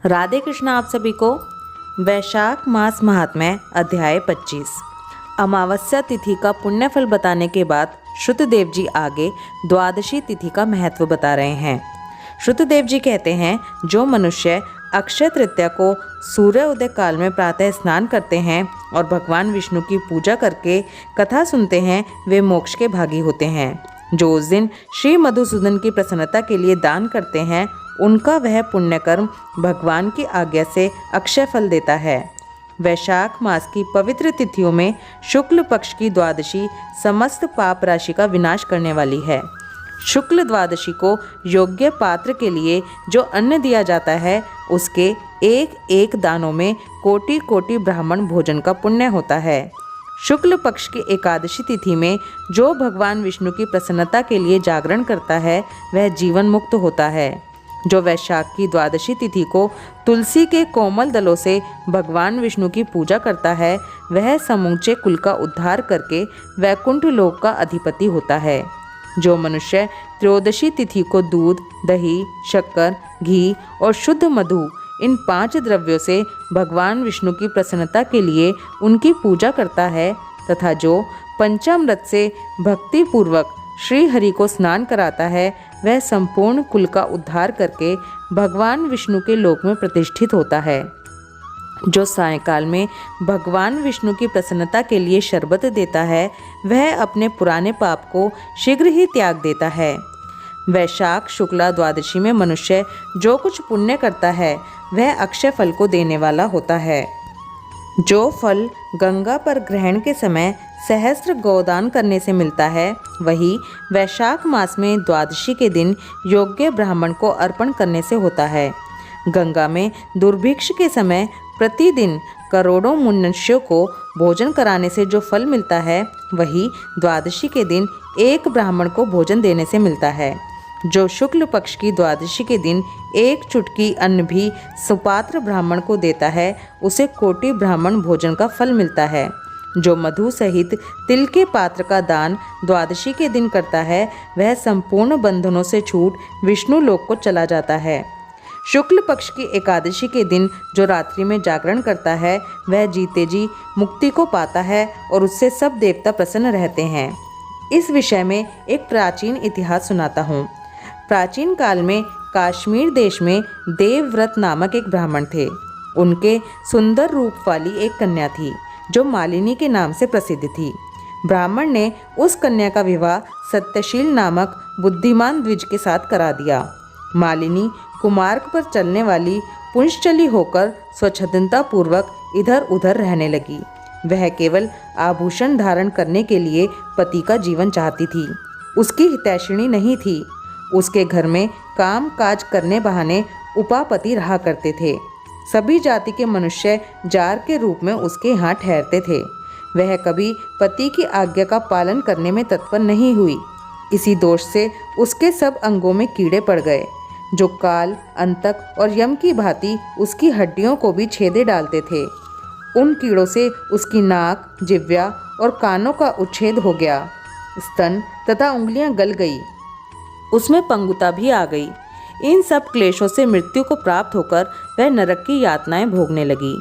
राधे कृष्ण। आप सभी को वैशाख मास महात्म्य अध्याय 25। अमावस्या तिथि का पुण्यफल बताने के बाद श्रुतदेव जी आगे द्वादशी तिथि का महत्व बता रहे हैं। श्रुतदेव जी कहते हैं, जो मनुष्य अक्षय तृतीया को सूर्य उदय काल में प्रातः स्नान करते हैं और भगवान विष्णु की पूजा करके कथा सुनते हैं, वे मोक्ष के भागी होते हैं। जो उस दिन श्री मधुसूदन की प्रसन्नता के लिए दान करते हैं, उनका वह पुण्यकर्म भगवान की आज्ञा से अक्षय फल देता है। वैशाख मास की पवित्र तिथियों में शुक्ल पक्ष की द्वादशी समस्त पाप राशि का विनाश करने वाली है। शुक्ल द्वादशी को योग्य पात्र के लिए जो अन्न दिया जाता है, उसके एक एक दानों में कोटि कोटि ब्राह्मण भोजन का पुण्य होता है। शुक्ल पक्ष की एकादशी तिथि में जो भगवान विष्णु की प्रसन्नता के लिए जागरण करता है, वह जीवन मुक्त होता है। जो वैशाख की द्वादशी तिथि को तुलसी के कोमल दलों से भगवान विष्णु की पूजा करता है, वह समूचे कुल का उद्धार करके वैकुंठ लोक का अधिपति होता है। जो मनुष्य त्रयोदशी तिथि को दूध, दही, शक्कर, घी और शुद्ध मधु इन 5 द्रव्यों से भगवान विष्णु की प्रसन्नता के लिए उनकी पूजा करता है, तथा जो पंचामृत से भक्ति पूर्वक श्री हरि को स्नान कराता है, वह संपूर्ण कुल का उद्धार करके भगवान विष्णु के लोक में प्रतिष्ठित होता है। जो सायंकाल में भगवान विष्णु की प्रसन्नता के लिए शरबत देता है, वह अपने पुराने पाप को शीघ्र ही त्याग देता है। वैशाख शुक्ला द्वादशी में मनुष्य जो कुछ पुण्य करता है, वह अक्षय फल को देने वाला होता है। जो फल गंगा पर ग्रहण के समय सहस्त्र गोदान करने से मिलता है, वही वैशाख मास में द्वादशी के दिन योग्य ब्राह्मण को अर्पण करने से होता है। गंगा में दुर्भिक्ष के समय प्रतिदिन करोड़ों मनुष्यों को भोजन कराने से जो फल मिलता है, वही द्वादशी के दिन एक ब्राह्मण को भोजन देने से मिलता है। जो शुक्ल पक्ष की द्वादशी के दिन एक चुटकी अन्न भी सुपात्र ब्राह्मण को देता है, उसे कोटि ब्राह्मण भोजन का फल मिलता है। जो मधु सहित तिल के पात्र का दान द्वादशी के दिन करता है, वह संपूर्ण बंधनों से छूट विष्णु लोक को चला जाता है। शुक्ल पक्ष की एकादशी के दिन जो रात्रि में जागरण करता है, वह जीते जी मुक्ति को पाता है और उससे सब देवता प्रसन्न रहते हैं। इस विषय में एक प्राचीन इतिहास सुनाता हूँ। प्राचीन काल में कश्मीर देश में देवव्रत नामक एक ब्राह्मण थे। उनके सुंदर रूप वाली एक कन्या थी, जो मालिनी के नाम से प्रसिद्ध थी। ब्राह्मण ने उस कन्या का विवाह सत्यशील नामक बुद्धिमान द्विज के साथ करा दिया। मालिनी कुमार्ग पर चलने वाली पुंश्चली होकर स्वच्छंदता पूर्वक इधर उधर रहने लगी। वह केवल आभूषण धारण करने के लिए पति का जीवन चाहती थी। उसकी हितैषिणी नहीं थी। उसके घर में काम काज करने बहाने उपापति रहा करते थे। सभी जाति के मनुष्य जार के रूप में उसके यहाँ ठहरते थे। वह कभी पति की आज्ञा का पालन करने में तत्पर नहीं हुई। इसी दोष से उसके सब अंगों में कीड़े पड़ गए, जो काल, अंतक और यम की भांति उसकी हड्डियों को भी छेदे डालते थे। उन कीड़ों से उसकी नाक, जिह्वा और कानों का उच्छेद हो गया। स्तन तथा उंगलियां गल गई। उसमें पंगुता भी आ गई। इन सब क्लेशों से मृत्यु को प्राप्त होकर वह नरक की यातनाएं भोगने लगी।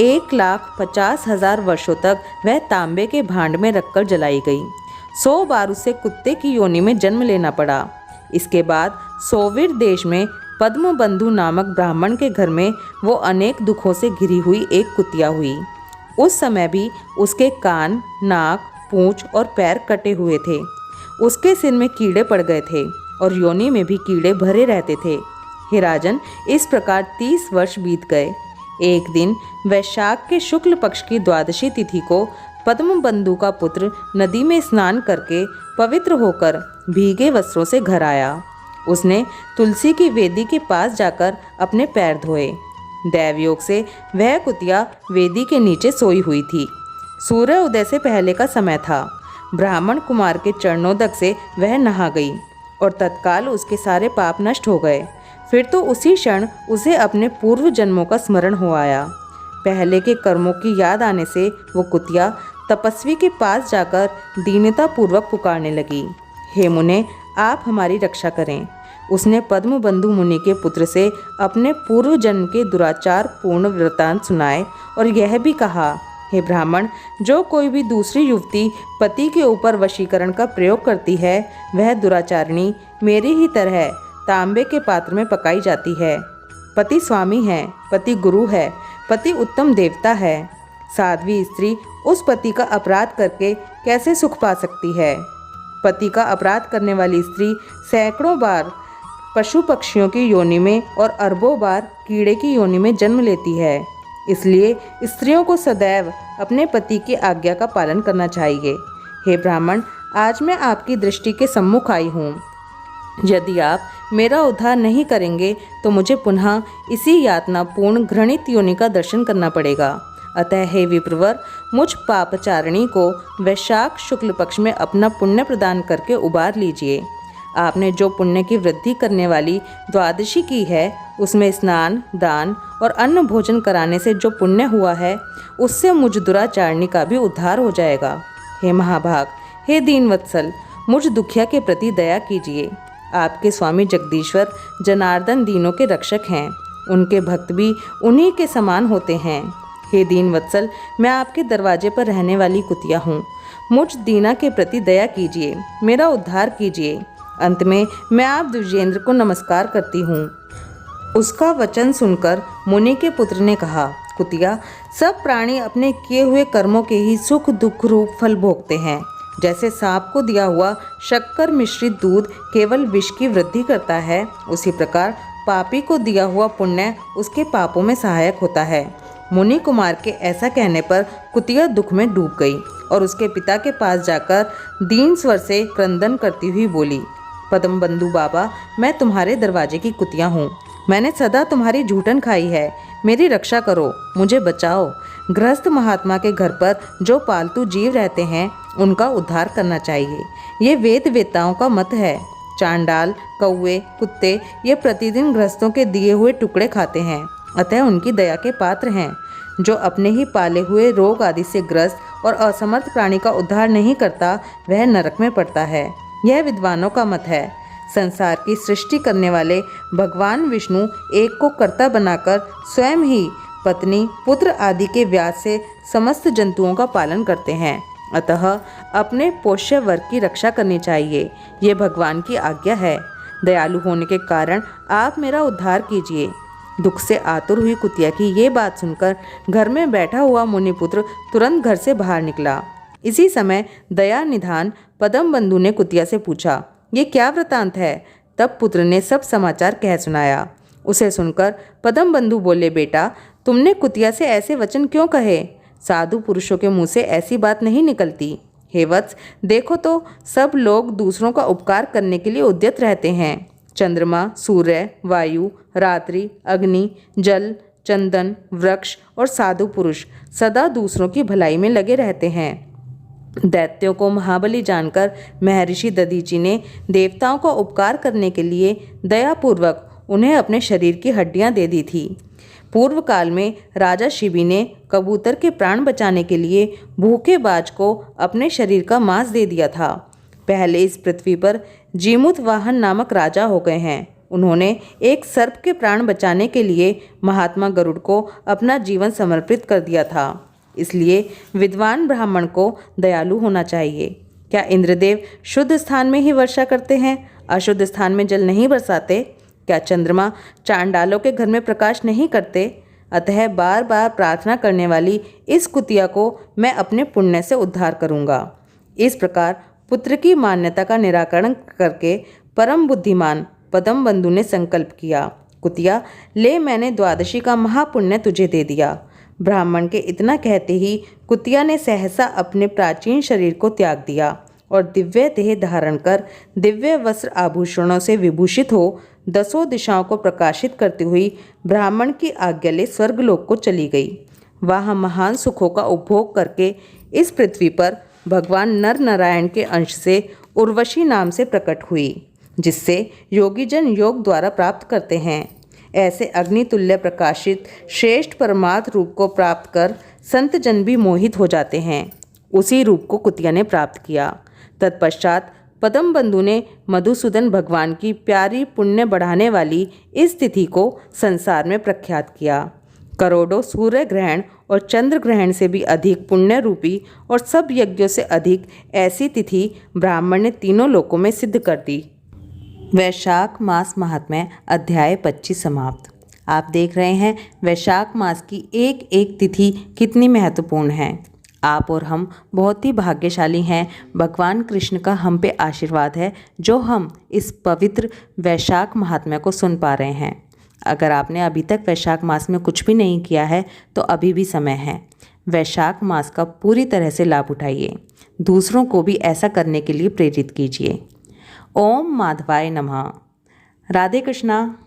1,50,000 वर्षों तक वह तांबे के भांड में रखकर जलाई गई। 100 बार उसे कुत्ते की योनि में जन्म लेना पड़ा। इसके बाद सोविर देश में पद्मबंधु नामक ब्राह्मण के घर में वो अनेक दुखों से घिरी हुई एक कुतिया हुई। उस समय भी उसके कान, नाक, पूंछ और पैर कटे हुए थे। उसके सिर में कीड़े पड़ गए थे और योनि में भी कीड़े भरे रहते थे। हे राजन, इस प्रकार 30 वर्ष बीत गए। एक दिन वैशाख के शुक्ल पक्ष की द्वादशी तिथि को पद्मबंधु का पुत्र नदी में स्नान करके पवित्र होकर भीगे वस्त्रों से घर आया। उसने तुलसी की वेदी के पास जाकर अपने पैर धोए। दैवयोग से वह कुतिया वेदी के नीचे सोई हुई थी। सूर्य उदय से पहले का समय था। ब्राह्मण कुमार के चरणोदक से वह नहा गई और तत्काल उसके सारे पाप नष्ट हो गए। फिर तो उसी क्षण उसे अपने पूर्व जन्मों का स्मरण हो आया। पहले के कर्मों की याद आने से वो कुतिया तपस्वी के पास जाकर दीनता पूर्वक पुकारने लगी, हे मुने, आप हमारी रक्षा करें। उसने पद्मबंधु मुनि के पुत्र से अपने पूर्व जन्म के दुराचार पूर्ण वृत्तांत सुनाए और यह भी कहा, हे ब्राह्मण, जो कोई भी दूसरी युवती पति के ऊपर वशीकरण का प्रयोग करती है वह दुराचारिणी मेरी ही तरह तांबे के पात्र में पकाई जाती है। पति स्वामी है, पति गुरु है, पति उत्तम देवता है। साध्वी स्त्री उस पति का अपराध करके कैसे सुख पा सकती है? पति का अपराध करने वाली स्त्री सैकड़ों बार पशु पक्षियों की योनि में और अरबों बार कीड़े की योनि में जन्म लेती है। इसलिए स्त्रियों को सदैव अपने पति की आज्ञा का पालन करना चाहिए। हे ब्राह्मण, आज मैं आपकी दृष्टि के सम्मुख आई हूँ। यदि आप मेरा उद्धार नहीं करेंगे तो मुझे पुनः इसी यातनापूर्ण घृणित योनि का दर्शन करना पड़ेगा। अतः हे विप्रवर, मुझ पापचारिणी को वैशाख शुक्ल पक्ष में अपना पुण्य प्रदान करके उबार लीजिए। आपने जो पुण्य की वृद्धि करने वाली द्वादशी की है उसमें स्नान, दान और अन्न भोजन कराने से जो पुण्य हुआ है उससे मुझ दुराचारिणी का भी उद्धार हो जाएगा। हे महाभाग, हे दीनवत्सल, मुझ दुखिया के प्रति दया कीजिए। आपके स्वामी जगदीश्वर जनार्दन दीनों के रक्षक हैं, उनके भक्त भी उन्हीं के समान होते हैं। हे दीनवत्सल, मैं आपके दरवाजे पर रहने वाली कुतिया हूँ। मुझ दीना के प्रति दया कीजिए, मेरा उद्धार कीजिए। अंत में मैं आप द्विजेंद्र को नमस्कार करती हूँ। उसका वचन सुनकर मुनि के पुत्र ने कहा, कुतिया, सब प्राणी अपने किए हुए कर्मों के ही सुख दुख रूप फल भोगते हैं। जैसे सांप को दिया हुआ शक्कर मिश्रित दूध केवल विष की वृद्धि करता है, उसी प्रकार पापी को दिया हुआ पुण्य उसके पापों में सहायक होता है। मुनि कुमार के ऐसा कहने पर कुतिया दुख में डूब गई और उसके पिता के पास जाकर दीन स्वर से क्रंदन करती हुई बोली, पद्मबंधु बाबा, मैं तुम्हारे दरवाजे की कुतिया हूँ। मैंने सदा तुम्हारी झूठन खाई है, मेरी रक्षा करो, मुझे बचाओ। गृहस्थ महात्मा के घर पर जो पालतू जीव रहते हैं उनका उद्धार करना चाहिए, ये वेद वेताओं का मत है। चांडाल, कौवे, कुत्ते ये प्रतिदिन गृहस्थों के दिए हुए टुकड़े खाते हैं, अतः उनकी दया के पात्र हैं। जो अपने ही पाले हुए रोग आदि से ग्रस्त और असमर्थ प्राणी का उद्धार नहीं करता वह नरक में पड़ता है, यह विद्वानों का मत है। संसार की सृष्टि करने वाले भगवान विष्णु एक को कर्ता बनाकर स्वयं ही पत्नी, पुत्र आदि के व्यास से समस्त जंतुओं का पालन करते हैं। अतः अपने पोष्य वर्ग की रक्षा करनी चाहिए, ये भगवान की आज्ञा है। दयालु होने के कारण आप मेरा उद्धार कीजिए। दुख से आतुर हुई कुतिया की ये बात सुनकर घर में बैठा हुआ मुनिपुत्र तुरंत घर से बाहर निकला। इसी समय दया निधान पद्मबंधु ने कुतिया से पूछा, ये क्या वृतांत है? तब पुत्र ने सब समाचार कह सुनाया। उसे सुनकर पद्मबंधु बोले, बेटा, तुमने कुतिया से ऐसे वचन क्यों कहे? साधु पुरुषों के मुँह से ऐसी बात नहीं निकलती। हे वत्स, देखो तो सब लोग दूसरों का उपकार करने के लिए उद्यत रहते हैं। चंद्रमा, सूर्य, वायु, रात्रि, अग्नि, जल, चंदन, वृक्ष और साधु पुरुष सदा दूसरों की भलाई में लगे रहते हैं। दैत्यों को महाबली जानकर महर्षि दधीचि ने देवताओं का उपकार करने के लिए दयापूर्वक उन्हें अपने शरीर की हड्डियां दे दी थी। पूर्व काल में राजा शिबी ने कबूतर के प्राण बचाने के लिए भूखे बाज को अपने शरीर का मांस दे दिया था। पहले इस पृथ्वी पर जीमुत वाहन नामक राजा हो गए हैं। उन्होंने एक सर्प के प्राण बचाने के लिए महात्मा गरुड़ को अपना जीवन समर्पित कर दिया था। इसलिए विद्वान ब्राह्मण को दयालु होना चाहिए। क्या इंद्रदेव शुद्ध स्थान में ही वर्षा करते हैं, अशुद्ध स्थान में जल नहीं बरसाते? क्या चंद्रमा चांडालों के घर में प्रकाश नहीं करते? अतः बार बार प्रार्थना करने वाली इस कुतिया को मैं अपने पुण्य से उद्धार करूँगा। इस प्रकार पुत्र की मान्यता का निराकरण करके परम बुद्धिमान पद्मबंधु ने संकल्प किया, कुतिया, ले, मैंने द्वादशी का महापुण्य तुझे दे दिया। ब्राह्मण के इतना कहते ही कुतिया ने सहसा अपने प्राचीन शरीर को त्याग दिया और दिव्य देह धारण कर दिव्य वस्त्र आभूषणों से विभूषित हो दसों दिशाओं को प्रकाशित करती हुई ब्राह्मण की आज्ञा ले स्वर्गलोक को चली गई। वहाँ महान सुखों का उपभोग करके इस पृथ्वी पर भगवान नर नारायण के अंश से उर्वशी नाम से प्रकट हुई, जिससे योगीजन योग द्वारा प्राप्त करते हैं। ऐसे अग्नितुल्य प्रकाशित श्रेष्ठ परमार्थ रूप को प्राप्त कर संत जन भी मोहित हो जाते हैं। उसी रूप को कुतिया ने प्राप्त किया। तत्पश्चात पद्म बंधु ने मधुसूदन भगवान की प्यारी पुण्य बढ़ाने वाली इस तिथि को संसार में प्रख्यात किया। करोड़ों सूर्य ग्रहण और चंद्र ग्रहण से भी अधिक पुण्य रूपी और सब यज्ञों से अधिक ऐसी तिथि ब्राह्मण ने तीनों लोकों में सिद्ध कर दी। वैशाख मास महात्म्य अध्याय 25 समाप्त। आप देख रहे हैं वैशाख मास की एक एक तिथि कितनी महत्वपूर्ण है। आप और हम बहुत ही भाग्यशाली हैं। भगवान कृष्ण का हम पे आशीर्वाद है जो हम इस पवित्र वैशाख महात्म्य को सुन पा रहे हैं। अगर आपने अभी तक वैशाख मास में कुछ भी नहीं किया है तो अभी भी समय है। वैशाख मास का पूरी तरह से लाभ उठाइए। दूसरों को भी ऐसा करने के लिए प्रेरित कीजिए। ओम माधवाय नमः। राधे कृष्णा।